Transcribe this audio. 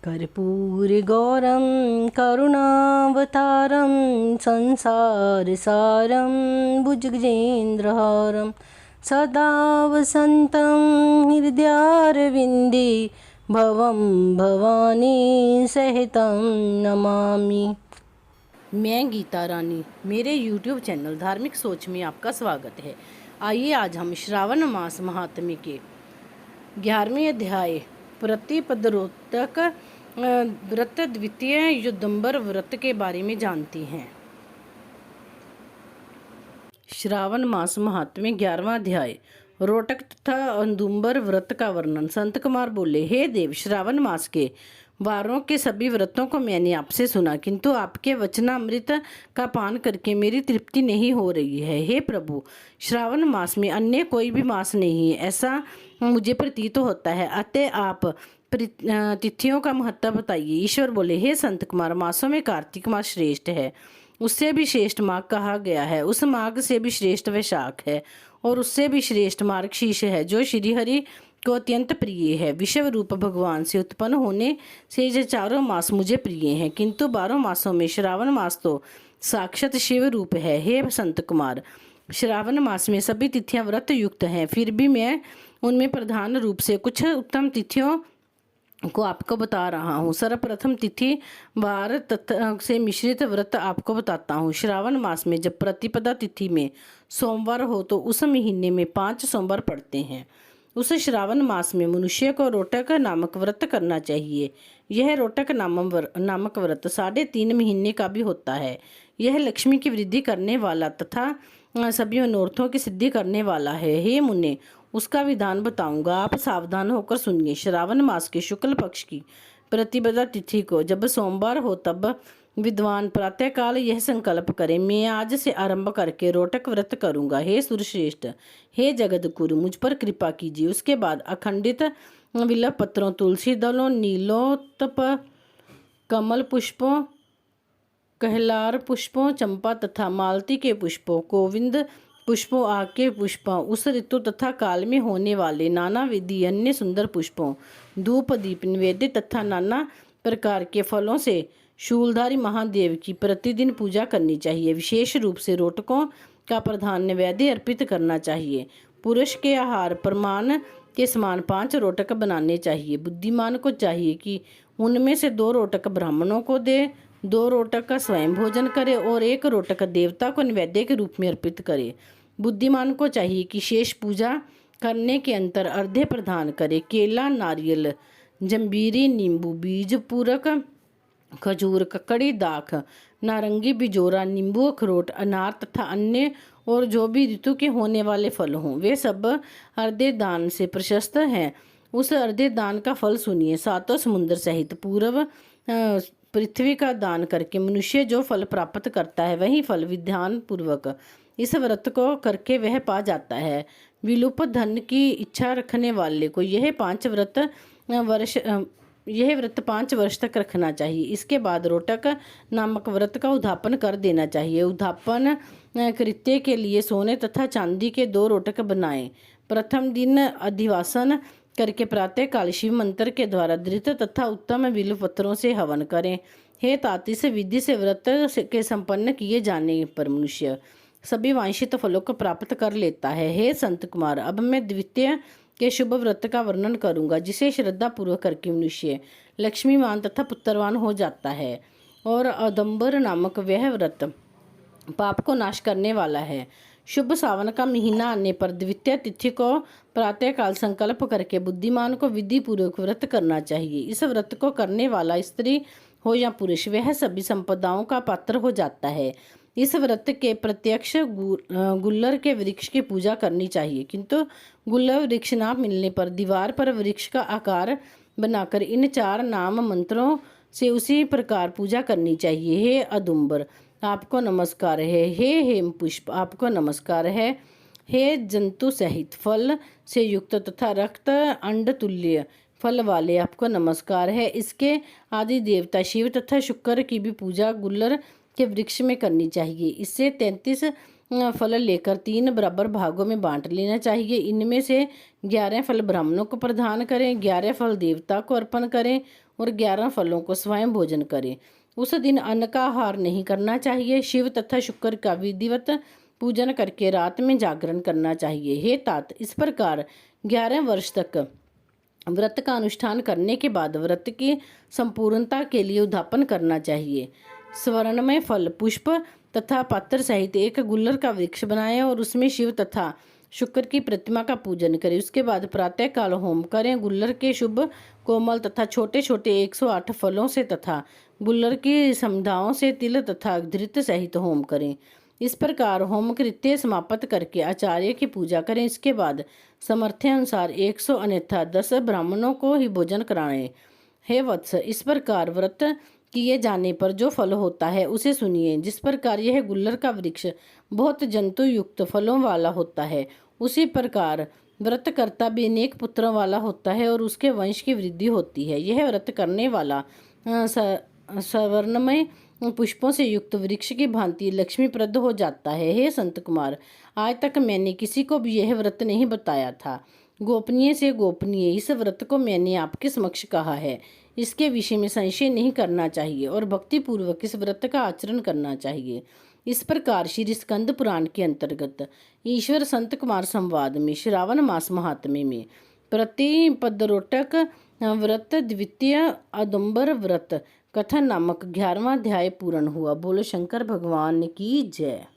कर्पूरगौरं करुणावतारं संसारसारं भुजगेन्द्रहारं सदा वसन्तं हृदयारविन्दे भवं भवानी सहितं नमामि। मैं गीता रानी, मेरे YouTube चैनल धार्मिक सोच में आपका स्वागत है। आइए आज हम श्रावण मास महात्म्य के 11वें अध्याय प्रतिपदरोतक व्रत द्वितीय युद्धंबर व्रत के बारे में जानते हैं। श्रावण मास महात्म्य 11वां अध्याय रोटक तथा औदुंबर व्रत का वर्णन। संत कुमार बोले, हे देव, श्रावण मास के वारों के सभी व्रतों को मैंने आपसे सुना, किंतु आपके वचनामृत का पान करके मेरी तृप्ति नहीं हो रही है। हे प्रभु, श्रावण मास में अन्य कोई भी मास नहीं है, ऐसा मुझे प्रतीत होता है। अतः आप तिथियों का महत्व बताइए। ईश्वर बोले, हे संत कुमार, मासों में कार्तिक मास श्रेष्ठ है, उससे भी श्रेष्ठ माघ कहा गया है। उस माघ से भी श्रेष्ठ वैशाख है, और उससे भी श्रेष्ठ मार्गशीर्ष है, जो श्री हरि को अत्यंत प्रिय है। विश्व रूप भगवान से उत्पन्न होने से ये चारों मास मुझे प्रिय हैं, किंतु 12 मासों में श्रावण मास तो साक्षात शिव रूप है। हे संत कुमार, श्रावण मास में सभी तिथियां व्रत युक्त हैं, फिर भी मैं उनमें प्रधान रूप से कुछ उत्तम तिथियों को आपको बता रहा हूँ। सर्वप्रथम तिथि वार तथा से मिश्रित व्रत आपको बताता हूँ। श्रावण मास में जब प्रतिपदा तिथि में सोमवार हो तो उस महीने में 5 सोमवार पड़ते हैं। उस श्रावण मास में मनुष्य को रोटक नामक व्रत करना चाहिए। यह रोटक नामक व्रत 3.5 महीने का भी होता है। यह लक्ष्मी की वृद्धि करने वाला तथा सभी मनोरथों की सिद्धि करने वाला है। हे मुने, उसका विधान बताऊंगा, आप सावधान होकर सुनिए। श्रावण मास के शुक्ल पक्ष की प्रतिपदा तिथि को जब सोमवार हो तब विद्वान प्रातःकाल यह संकल्प करें, मैं आज से आरंभ करके रोटक व्रत करूंगा। हे सुरश्रेष्ठ, हे जगदगुरु, मुझ पर कृपा कीजिए। उसके बाद अखंडित विल्व पत्रों, तुलसी दलों, नीलोत्पल कमल पुष्पों, कहलार पुष्पों, चंपा तथा मालती के पुष्पों, गोविंद पुष्पों, आग के पुष्पों, उस ऋतु तथा काल में होने वाले नाना विधि अन्य सुंदर पुष्पों, धूप दीप निवेद्य तथा नाना प्रकार के फलों से शूलधारी महादेव की प्रतिदिन पूजा करनी चाहिए। विशेष रूप से रोटकों का प्रधान नैवेद्य अर्पित करना चाहिए। पुरुष के आहार प्रमाण के समान 5 रोटक बनाने चाहिए। बुद्धिमान को चाहिए कि उनमें से 2 रोटक ब्राह्मणों को दे, 2 रोटक का स्वयं भोजन करे और 1 रोटक देवता को नैवेद्य के रूप में अर्पित करे। बुद्धिमान को चाहिए कि शेष पूजा करने के अंतर अर्घ्य प्रदान करे। केला, नारियल, जंबीरी, नींबू, बीज पूरक, खजूर, ककड़ी, दाख, नारंगी, बिजोरा, नींबू, अखरोट, अनार तथा अन्य और जो भी ऋतु के होने वाले फल हों, वे सब अर्घ्य दान से प्रशस्त हैं। उस अर्घ्य दान का फल सुनिए। 7 समुद्र सहित पूर्व पृथ्वी का दान करके मनुष्य जो फल प्राप्त करता है, वही फल विधान पूर्वक इस व्रत को करके वह पा जाता है। विलुप धन की इच्छा रखने वाले को यह व्रत 5 वर्ष तक रखना चाहिए। इसके बाद रोटक नामक व्रत का उद्यापन कर देना चाहिए। उद्यापन कृत्य के लिए सोने तथा चांदी के 2 रोटक बनाएं। प्रथम दिन अधिवासन करके प्रातःकाल शिव मंत्र के द्वारा धृत तथा उत्तम बिल्व पत्रों से हवन करें। हे तात, इस विधि से व्रत के संपन्न किए जाने पर मनुष्य सभी वांछित फलों को प्राप्त कर लेता है। हे संत कुमार, अब मैं द्वितीय के शुभ व्रत का वर्णन करूंगा, जिसे श्रद्धा पूर्वक करके मनुष्य लक्ष्मीवान तथा पुत्रवान हो जाता है। और औदुंबर नामक वह व्रत पाप को नाश करने वाला है। शुभ सावन का महीना आने पर द्वितीय तिथि को प्रातःकाल संकल्प करके बुद्धिमान को विधि पूर्वक व्रत करना चाहिए। इस व्रत को करने वाला स्त्री हो या पुरुष, वह सभी संपदाओं का पात्र हो जाता है। इस व्रत के प्रत्यक्ष गुल्लर के वृक्ष की पूजा करनी चाहिए, किंतु गुल्लर वृक्ष न मिलने पर दीवार पर वृक्ष का आकार बनाकर इन 4 नाम मंत्रों से उसी प्रकार पूजा करनी चाहिए। हे औदुंबर, आपको नमस्कार है। हे हेम पुष्प, आपको नमस्कार है। हे जंतु सहित फल से युक्त तथा रक्त अंड तुल्य फल वाले, आपको नमस्कार है। इसके आदि देवता शिव तथा शुक्र की भी पूजा गुल्लर के वृक्ष में करनी चाहिए। इससे 33 फल लेकर 3 बराबर भागों में बांट लेना चाहिए। इनमें से 11 फल ब्राह्मणों को प्रदान करें, 11 फल देवता को अर्पण करें और 11 फलों को स्वयं भोजन करें। उस दिन अन्न का आहार नहीं करना चाहिए। शिव तथा शुक्र का विधिवत पूजन करके रात में जागरण करना चाहिए। हे तात, इस प्रकार 11 वर्ष तक व्रत का अनुष्ठान करने के बाद व्रत की संपूर्णता के लिए उद्यापन करना चाहिए। स्वर्णमय फल, पुष्प तथा पत्र सहित एक गुल्लर का वृक्ष बनाएं और उसमें शिव तथा शुक्र की प्रतिमा का पूजन करें। उसके बाद प्रातः काल होम करें। गुल्लर के शुभ, कोमल तथा छोटे छोटे 108 फलों से तथा गुल्लर की समुदायों से तिल तथा धृत सहित होम करें। इस प्रकार होम कृत्य समाप्त करके आचार्य की पूजा करें। इसके बाद सामर्थ्य अनुसार 100 अन्यथा 10 ब्राह्मणों को ही भोजन कराएं। हे वत्स, इस प्रकार व्रत किए जाने पर जो फल होता है उसे सुनिए। जिस प्रकार यह गुल्लर का वृक्ष बहुत जंतु युक्त फलों वाला होता है, उसी प्रकार व्रतकर्ता भी अनेक पुत्रों वाला होता है और उसके वंश की वृद्धि होती है। यह व्रत करने वाला स्वर्णमय पुष्पों से युक्त वृक्ष की भांति लक्ष्मीप्रद हो जाता है। हे संत कुमार, आज तक मैंने किसी को भी यह व्रत नहीं बताया था। गोपनीय से गोपनीय इस व्रत को मैंने आपके समक्ष कहा है। इसके विषय में संशय नहीं करना चाहिए और भक्तिपूर्वक इस व्रत का आचरण करना चाहिए। इस प्रकार श्री स्कंद पुराण के अंतर्गत ईश्वर संत कुमार संवाद में श्रावण मास महात्म्य में प्रतिपदरोटक व्रत द्वितीय औदुंबर व्रत कथन नामक 11वां अध्याय पूर्ण हुआ। बोलो शंकर भगवान की जय।